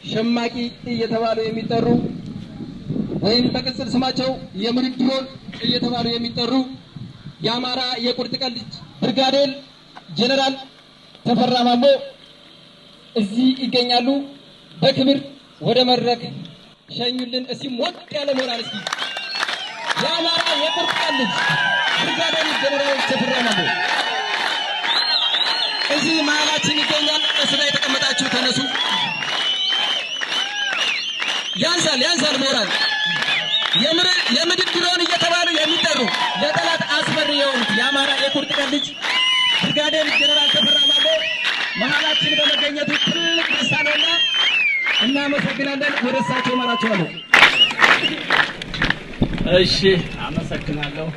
ሸማቂ እየተባሉ የሚጠሩ ወይም በቅጽል ስማቸው የምድር ድሮን እየተባሉ የሚጠሩ የአማራ የቁርጥ ቀን ልጅ ብርጋዴር ጀነራል ተፈራ ማሞ እዚህ ይገኛሉ። በክብር ወደ መድረክ ሸኙልን። እስኪ ሞቅ ያለ ሞራል እስኪ የአማራ የቁርጥ ቀን ልጅ ብርጋዴር ጀነራል ተፈራ ማሞ እዚህ መሀላችን ይገኛል። እስኪ የተቀመጣችሁ ተነሱ። ያንሳል ሞራል የምድር ድሮን እየተባሉ የሚጠሩ ለጠላት አስፈሪ የሆኑት የአማራ የቁርጥ ቀን ልጅ ብርጋዴር ጀነራል ተፈራ ማሞ መሀላችን በመገኘቱ ትልቅ ደስታ ነውና እናመሰግናለን። ወደ እሳቸው እመራቸዋለሁ። እሺ፣ አመሰግናለሁ።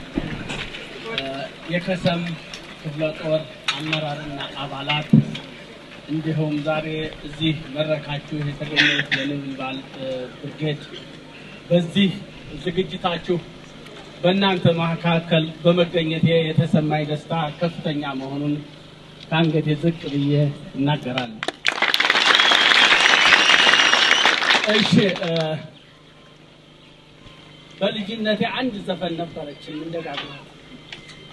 የከሰም ክፍለ ጦር አመራርና አባላት እንዲሁም ዛሬ እዚህ መድረካችሁ የተገኙት የነበልባል ብርጌድ በዚህ ዝግጅታችሁ በእናንተ መካከል በመገኘቴ የተሰማኝ ደስታ ከፍተኛ መሆኑን ከአንገቴ ዝቅ ብዬ እናገራለሁ። እሺ፣ በልጅነቴ አንድ ዘፈን ነበረችኝ እንደጋግማ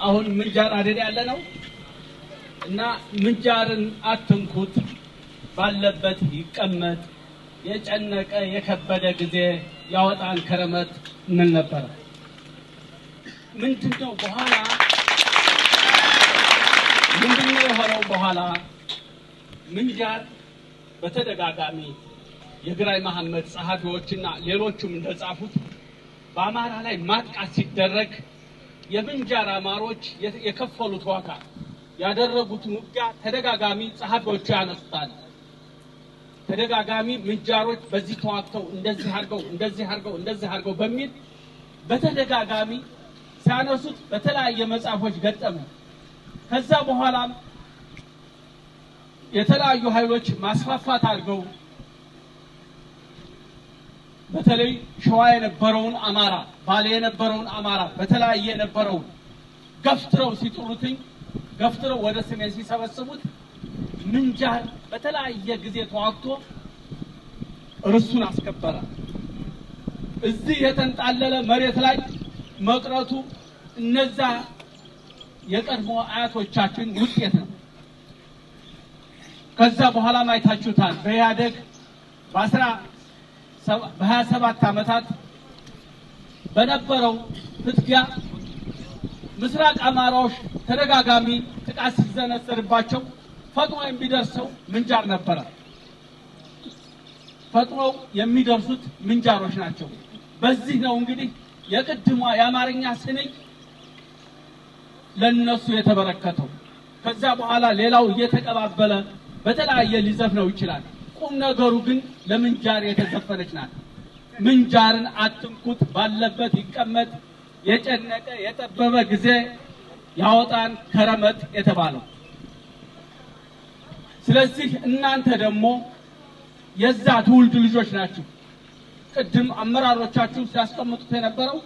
አሁን ምንጃር አይደል ያለ ነው እና ምንጃርን አትንኩት ባለበት ይቀመጥ የጨነቀ የከበደ ጊዜ ያወጣን ከረመት እንል ነበር። ምንድነው የሆነው? በኋላ ምንጃር በተደጋጋሚ የግራይ መሐመድ ጸሐፊዎችና ሌሎችም እንደጻፉት በአማራ ላይ ማጥቃት ሲደረግ የምንጃር አማሮች የከፈሉት ዋጋ ያደረጉት ውጊያ ተደጋጋሚ ጸሐፊዎቹ ያነሱታል። ተደጋጋሚ ምንጃሮች በዚህ ተዋግተው እንደዚህ አድርገው በሚል በተደጋጋሚ ሲያነሱት በተለያየ መጽሐፎች ገጠሙ። ከዛ በኋላም የተለያዩ ኃይሎች ማስፋፋት አድርገው በተለይ ሸዋ የነበረውን አማራ፣ ባሌ የነበረውን አማራ በተለያየ የነበረውን ገፍትረው ወደ ሰሜን ሲሰበስቡት ምንጃር በተለያየ ጊዜ ተዋግቶ ርሱን አስከበረ። እዚህ የተንጣለለ መሬት ላይ መቅረቱ እነዛ የቀድሞ አያቶቻችን ውጤት ነው። ከዛ በኋላ ማይታችሁታል። በኢህአደግ በ27 ዓመታት በነበረው ፍትጊያ ምስራቅ አማራዎች ተደጋጋሚ ጥቃት ሲዘነዘርባቸው ፈጥኖ የሚደርሰው ምንጃር ነበረ። ፈጥኖ የሚደርሱት ምንጃሮች ናቸው። በዚህ ነው እንግዲህ የቅድሟ የአማርኛ ስንኝ ለነሱ የተበረከተው። ከዛ በኋላ ሌላው እየተቀባበለ በተለያየ ሊዘፍነው ይችላል። ቁም ነገሩ ግን ለምንጃር የተዘፈነች ናት። ምንጃርን አትንኩት ባለበት ይቀመጥ የጨነቀ የጠበበ ጊዜ ያወጣን ከረመጥ የተባለው። ስለዚህ እናንተ ደግሞ የዛ ትውልድ ልጆች ናችሁ። ቅድም አመራሮቻችሁ ሲያስቀምጡት የነበረው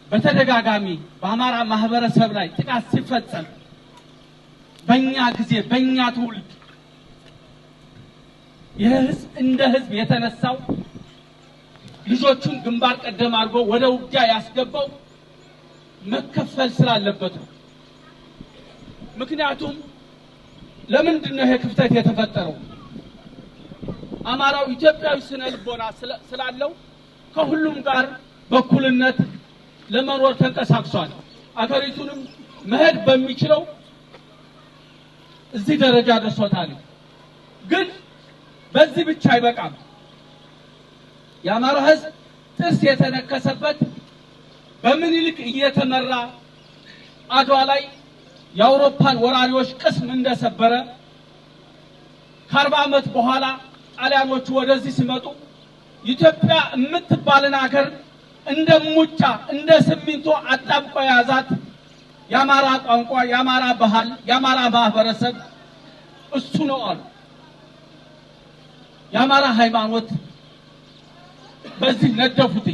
በተደጋጋሚ በአማራ ማህበረሰብ ላይ ጥቃት ሲፈጸም በእኛ ጊዜ በእኛ ትውልድ የህዝብ እንደ ህዝብ የተነሳው ልጆቹን ግንባር ቀደም አድርጎ ወደ ውጊያ ያስገባው መከፈል ስላለበት ነው። ምክንያቱም ለምንድን ነው ይሄ ክፍተት የተፈጠረው? አማራው ኢትዮጵያዊ ስነ ልቦና ስላለው ከሁሉም ጋር በኩልነት ለመኖር ተንቀሳቅሷል። አገሪቱንም መሄድ በሚችለው እዚህ ደረጃ ደርሶታል። ግን በዚህ ብቻ አይበቃም። የአማራ ህዝብ ጥርስ የተነከሰበት በምኒልክ እየተመራ አድዋ ላይ የአውሮፓን ወራሪዎች ቅስም እንደሰበረ ከ40 ዓመት በኋላ ጣሊያኖቹ ወደዚህ ሲመጡ ኢትዮጵያ የምትባልን ሀገር እንደ ሙጫ እንደ ሲሚንቶ አጣብቆ ያዛት የአማራ ቋንቋ፣ የአማራ ባህል፣ የአማራ ማህበረሰብ እሱ ነው አሉ። የአማራ ሃይማኖት በዚህ ነደፉት።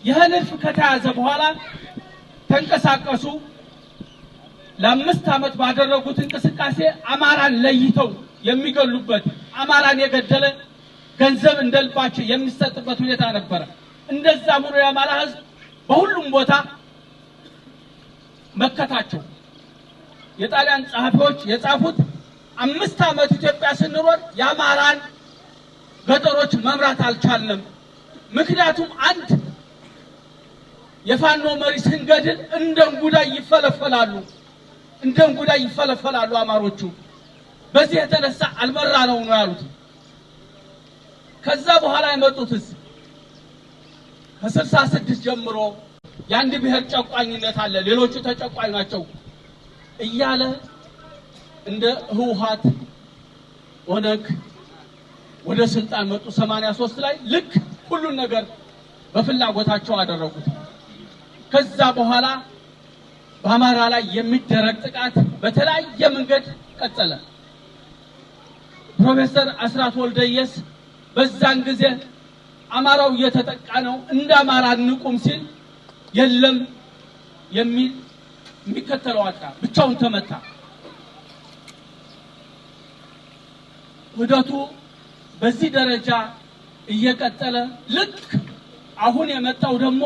ይህንን ከተያዘ በኋላ ተንቀሳቀሱ። ለ5 ዓመት ባደረጉት እንቅስቃሴ አማራን ለይተው የሚገሉበት አማራን የገደለ ገንዘብ እንደልባቸው የሚሰጥበት ሁኔታ ነበር። እንደዛ ሆኖ የአማራ ህዝብ በሁሉም ቦታ መከታቸው የጣሊያን ጸሐፊዎች የጻፉት 5 ዓመት ኢትዮጵያ ስንኖር የአማራን ገጠሮች መምራት አልቻልንም። ምክንያቱም አንድ የፋኖ መሪ ስንገድል እንደንጉዳይ ይፈለፈላሉ አማሮቹ። በዚህ የተነሳ አልመራ ነው ያሉት። ከዛ በኋላ የመጡትስ ከ66 ጀምሮ የአንድ ብሔር ጨቋኝነት አለ፣ ሌሎቹ ተጨቋኝ ናቸው እያለ እንደ ህወሓት ኦነግ ወደ ስልጣን መጡ። 83 ላይ ልክ ሁሉን ነገር በፍላጎታቸው አደረጉት። ከዛ በኋላ በአማራ ላይ የሚደረግ ጥቃት በተለያየ መንገድ ቀጠለ። ፕሮፌሰር አስራት ወልደየስ በዛን ጊዜ አማራው እየተጠቃ ነው እንደ አማራ እንቁም ሲል የለም የሚከተለው አጣ፣ ብቻውን ተመታ። ወደቱ በዚህ ደረጃ እየቀጠለ ልክ አሁን የመጣው ደግሞ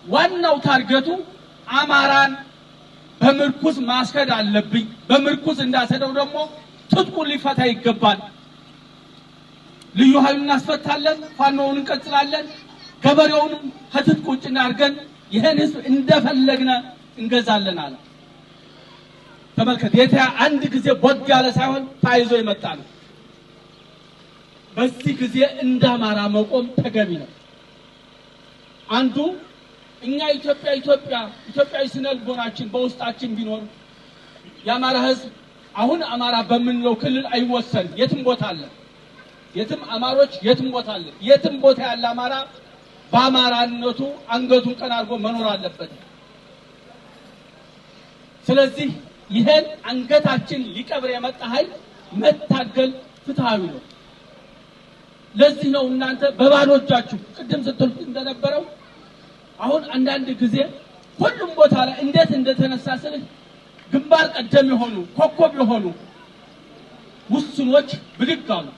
ዋናው ታርጌቱ አማራን በምርኩዝ ማስከድ አለብኝ። በምርኩዝ እንዳሰደው ደግሞ ትጥቁን ሊፈታ ይገባል። ልዩ ኃይሉን እናስፈታለን፣ ፋኖውን እንቀጥላለን፣ ገበሬውንም ከትጥቅ ውጭ እናድርገን፣ ይሄን ህዝብ እንደፈለግነ እንገዛለን አለ። ተመልከት፣ አንድ ጊዜ ቦግ ያለ ሳይሆን ታይዞ የመጣ ነው። በዚህ ጊዜ እንደ አማራ መቆም ተገቢ ነው። አንዱ እኛ ኢትዮጵያዊ ስነ ልቦናችን በውስጣችን ቢኖር የአማራ ህዝብ አሁን አማራ በምንለው ክልል አይወሰን፣ የትም ቦታ አለ። የትም አማሮች የትም ቦታ አለ። የትም ቦታ ያለ አማራ በአማራነቱ አንገቱን ቀና አድርጎ መኖር አለበት። ስለዚህ ይሄን አንገታችን ሊቀብር የመጣ ኃይል መታገል ፍትሃዊ ነው። ለዚህ ነው እናንተ በባዶ እጃችሁ ቅድም ስትሉት እንደነበረው አሁን አንዳንድ ጊዜ ሁሉም ቦታ ላይ እንዴት እንደተነሳ ስለ ግንባር ቀደም የሆኑ ኮከብ የሆኑ ውስኖች ብድግ አሉ።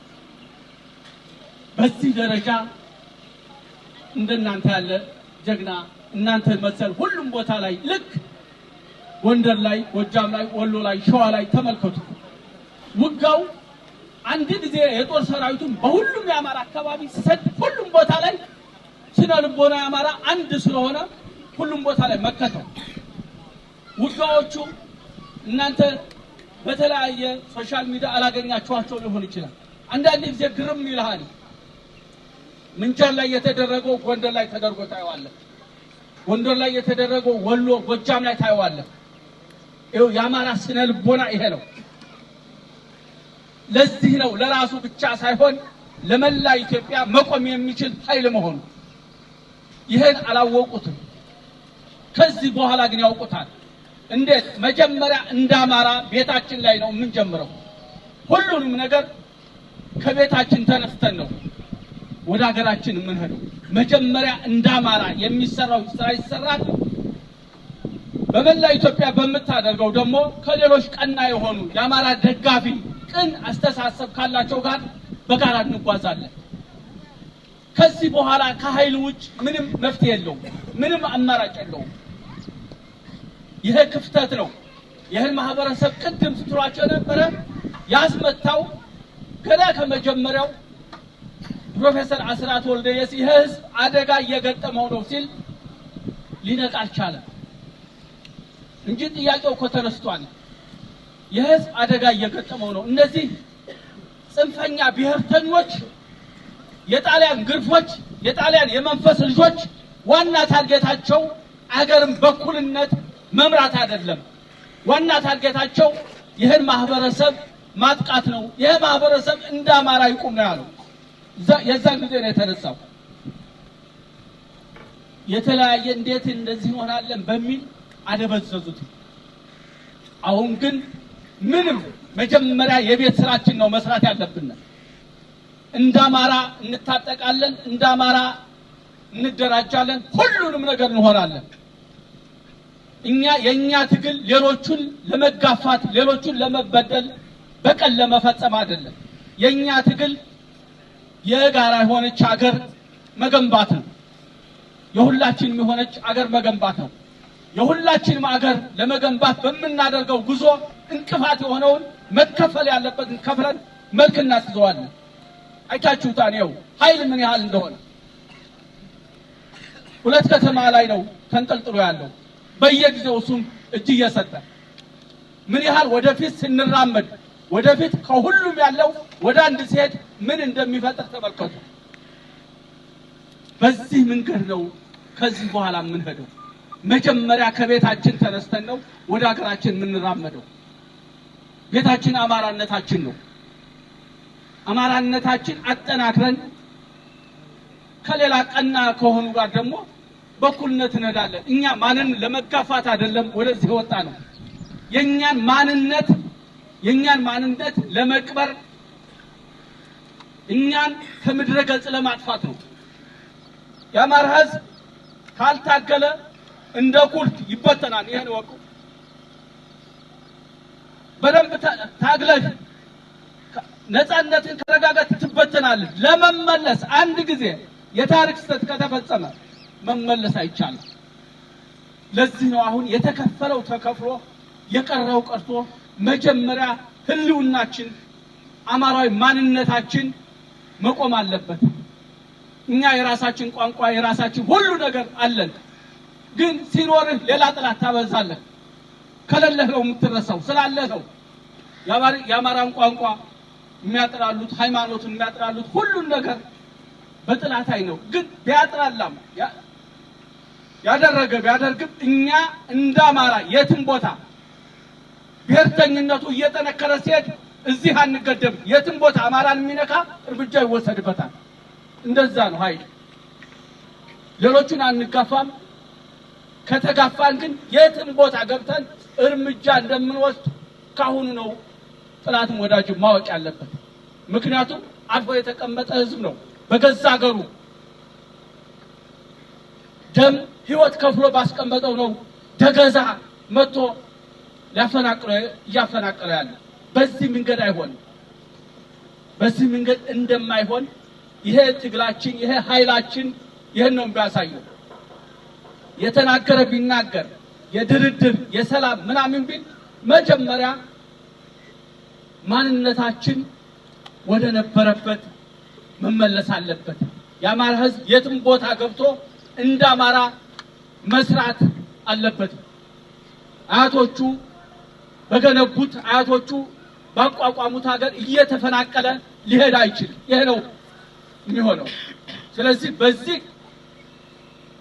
በዚህ ደረጃ እንደናንተ ያለ ጀግና እናንተ መሰል ሁሉም ቦታ ላይ ልክ ጎንደር ላይ፣ ጎጃም ላይ፣ ወሎ ላይ፣ ሸዋ ላይ ተመልከቱ። ውጋው አንድ ጊዜ የጦር ሰራዊቱን በሁሉም የአማራ አካባቢ ሰድ ሁሉም ቦታ ላይ ስነ ልቦና የአማራ አንድ ስለሆነ ሁሉም ቦታ ላይ መከተው ውጋዎቹ እናንተ በተለያየ ሶሻል ሚዲያ አላገኛችኋቸው ሊሆን ይችላል። አንዳንድ ጊዜ ግርም ይልሃል። ምንጃር ላይ የተደረገው ጎንደር ላይ ተደርጎ ታየዋለህ። ጎንደር ላይ የተደረገው ወሎ፣ ጎጃም ላይ ታየዋለህ። ይኸው የአማራ ስነ ልቦና ይሄ ነው። ለዚህ ነው ለራሱ ብቻ ሳይሆን ለመላ ኢትዮጵያ መቆም የሚችል ኃይል መሆኑ። ይሄን አላወቁትም። ከዚህ በኋላ ግን ያውቁታል። እንዴት? መጀመሪያ እንደ አማራ ቤታችን ላይ ነው የምንጀምረው። ሁሉንም ነገር ከቤታችን ተነስተን ነው ወደ ሀገራችን የምንሄደው። መጀመሪያ እንደ አማራ የሚሰራው ስራ ይሰራል። በመላ ኢትዮጵያ በምታደርገው ደግሞ ከሌሎች ቀና የሆኑ የአማራ ደጋፊ ቅን አስተሳሰብ ካላቸው ጋር በጋራ እንጓዛለን። ከዚህ በኋላ ከኃይል ውጭ ምንም መፍትሄ የለውም፣ ምንም አማራጭ የለውም። ይሄ ክፍተት ነው። ይህን ማህበረሰብ ቅድም ስትሏቸው ነበረ ያስመታው ገና ከመጀመሪያው ፕሮፌሰር አስራት ወልደየስ ይሄ ህዝብ አደጋ እየገጠመው ነው ሲል ሊነቃ አልቻለም እንጂ ጥያቄው እኮ ተነስቷል። የህዝብ አደጋ እየገጠመው ነው። እነዚህ ጽንፈኛ ብሔርተኞች፣ የጣሊያን ግርፎች፣ የጣሊያን የመንፈስ ልጆች ዋና ታርጌታቸው አገርን በኩልነት መምራት አይደለም። ዋና ታርጌታቸው ይህን ማህበረሰብ ማጥቃት ነው። ይሄ ማህበረሰብ እንደ አማራ ይቁም ነው ያለው። የዛን ጊዜ ነው የተነሳው። የተለያየ እንዴት እንደዚህ ሆናለን በሚል አደበዘዙት። አሁን ግን ምንም መጀመሪያ የቤት ስራችን ነው መስራት ያለብን። እንደ አማራ እንታጠቃለን፣ እንደ አማራ እንደራጃለን፣ ሁሉንም ነገር እንሆናለን። የኛ ትግል ሌሎቹን ለመጋፋት ሌሎቹን ለመበደል በቀል ለመፈጸም አይደለም። የኛ ትግል የጋራ የሆነች ሀገር መገንባት ነው። የሁላችንም የሆነች ሀገር መገንባት ነው። የሁላችንም ሀገር ለመገንባት በመናደርገው ጉዞ እንቅፋት የሆነውን መከፈል ያለበትን ከፍለን መልክ እናስይዘዋለን። አይታችሁታል ነው ኃይል ምን ያህል እንደሆነ። ሁለት ከተማ ላይ ነው ተንጠልጥሎ ያለው በየጊዜው እሱም እጅ እየሰጠ ምን ያህል ወደፊት ስንራመድ ወደፊት ከሁሉም ያለው ወደ አንድ ሲሄድ ምን እንደሚፈጠር ተመልከቱ። በዚህ መንገድ ነው ከዚህ በኋላ ምን ሄደው መጀመሪያ ከቤታችን ተነስተን ነው ወደ ሀገራችን የምንራመደው። ቤታችን አማራነታችን ነው። አማራነታችን አጠናክረን ከሌላ ቀና ከሆኑ ጋር ደግሞ በኩልነት እንሄዳለን። እኛ ማንን ለመጋፋት አይደለም ወደዚህ ወጣ ነው። የኛን ማንነት ለመቅበር እኛን ከምድረ ገጽ ለማጥፋት ነው። የአማራ ሕዝብ ካልታገለ እንደ ኩርት ይበተናል። ይሄን ወቁ። በደንብ ታግለህ ነፃነትን ከረጋጋት ትበተናለህ። ለመመለስ አንድ ጊዜ የታሪክ ስህተት ከተፈጸመ መመለስ አይቻልም። ለዚህ ነው አሁን የተከፈለው ተከፍሎ የቀረው ቀርቶ መጀመሪያ ህልውናችን አማራዊ ማንነታችን መቆም አለበት። እኛ የራሳችን ቋንቋ የራሳችን ሁሉ ነገር አለን። ግን ሲኖርህ ሌላ ጥላት ታበዛለህ። ከሌለህ ነው የምትረሳው። ስላለህ ነው የአማራን ቋንቋ የሚያጥላሉት ሃይማኖትን የሚያጥላሉት ሁሉን ነገር በጥላት ነው። ግን ቢያጥላላም ቢያደርግም እኛ እንደ አማራ የትም ቦታ ብሔርተኝነቱ እየጠነከረ ሲሄድ እዚህ አንገደም። የትም ቦታ አማራን የሚነካ እርምጃ ይወሰድበታል። እንደዛ ነው ኃይል። ሌሎቹን አንጋፋም። ከተጋፋን ግን የትም ቦታ ገብተን እርምጃ እንደምንወስድ ካሁኑ ነው ጥላትም ወዳጅም ማወቅ ያለበት። ምክንያቱም አልፎ የተቀመጠ ህዝብ ነው። በገዛ ሀገሩ ደም ህይወት ከፍሎ ባስቀመጠው ነው ደገዛ መጥቶ እያፈናቀለ ያለ። በዚህ መንገድ አይሆንም። በዚህ መንገድ እንደማይሆን ይሄ ትግላችን ይሄ ኃይላችን ይሄን ነው የሚያሳየው። የተናገረ ቢናገር የድርድር የሰላም ምናምን ቢል መጀመሪያ ማንነታችን ወደ ነበረበት መመለስ አለበት። የአማራ ህዝብ የትም ቦታ ገብቶ እንደ አማራ መስራት አለበት። አያቶቹ በገነቡት አያቶቹ ባቋቋሙት ሀገር እየተፈናቀለ ሊሄድ አይችልም። ይሄ ነው የሚሆነው። ስለዚህ በዚህ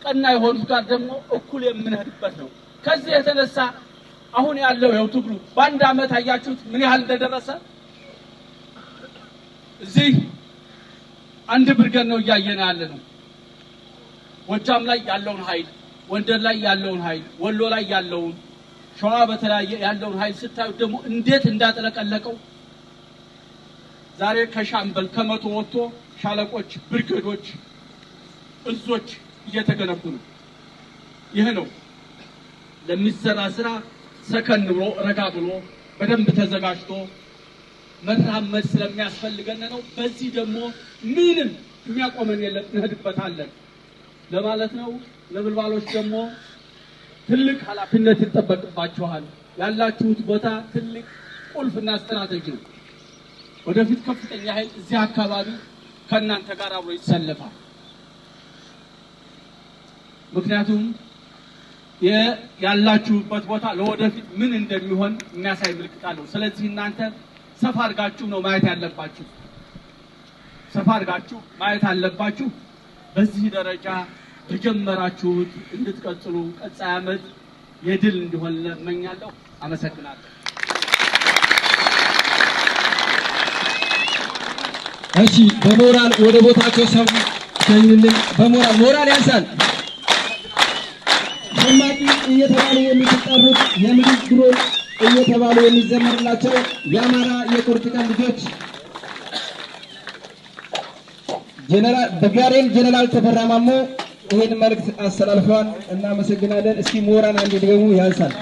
ቀና የሆኑት ጋር ደግሞ እኩል የምንሄድበት ነው። ከዚህ የተነሳ አሁን ያለው የው ትግሉ በአንድ አመት አያችሁት ምን ያህል እንደደረሰ። እዚህ አንድ ብርገን ነው እያየን ያለነው። ጎጃም ላይ ያለውን ኃይል፣ ወንደር ላይ ያለውን ኃይል፣ ወሎ ላይ ያለውን፣ ሸዋ በተለያየ ያለውን ኃይል ስታዩ ደግሞ እንዴት እንዳጠለቀለቀው። ዛሬ ከሻምበል ከመቶ ወጥቶ ሻለቆች፣ ብርጌዶች፣ እዞች እየተገነቡ ነው። ይሄ ነው ለሚሰራ ስራ ሰከን ብሎ ረጋ ብሎ በደንብ ተዘጋጅቶ መራመድ ስለሚያስፈልገን ነው። በዚህ ደግሞ ምንም የሚያቆመን የለም፣ እንሄድበታለን ለማለት ነው። ለብልባሎች ደግሞ ትልቅ ኃላፊነት ይጠበቅባችኋል። ያላችሁት ቦታ ትልቅ ቁልፍና ስትራቴጂ ነው። ወደፊት ከፍተኛ ኃይል እዚህ አካባቢ ከእናንተ ጋር አብሮ ይሰለፋል። ምክንያቱም ያላችሁበት ቦታ ለወደፊት ምን እንደሚሆን የሚያሳይ ምልክት አለው። ስለዚህ እናንተ ሰፋ አድርጋችሁ ነው ማየት ያለባችሁ። ሰፋ አድርጋችሁ ማየት አለባችሁ። በዚህ ደረጃ ተጀመራችሁት እንድትቀጥሉ ቀጣይ ዓመት የድል እንዲሆን ለመኛለሁ። አመሰግናለሁ። እሺ፣ በሞራል ወደ ቦታቸው ሰው ሸኝልን። በሞራል ያንሳል። ሸማቂ እየተባሉ የሚጠሩት የምድር ድሮን እየተባሉ የሚዘመርላቸው የአማራ የቁርጥ ቀን ልጆች ብርጋዴር ጀነራል ተፈራ ማሞ ይሄን መልእክት አስተላልፈዋል። እናመሰግናለን። እስኪ ሞራል አንድ ደግሞ ያንሳል።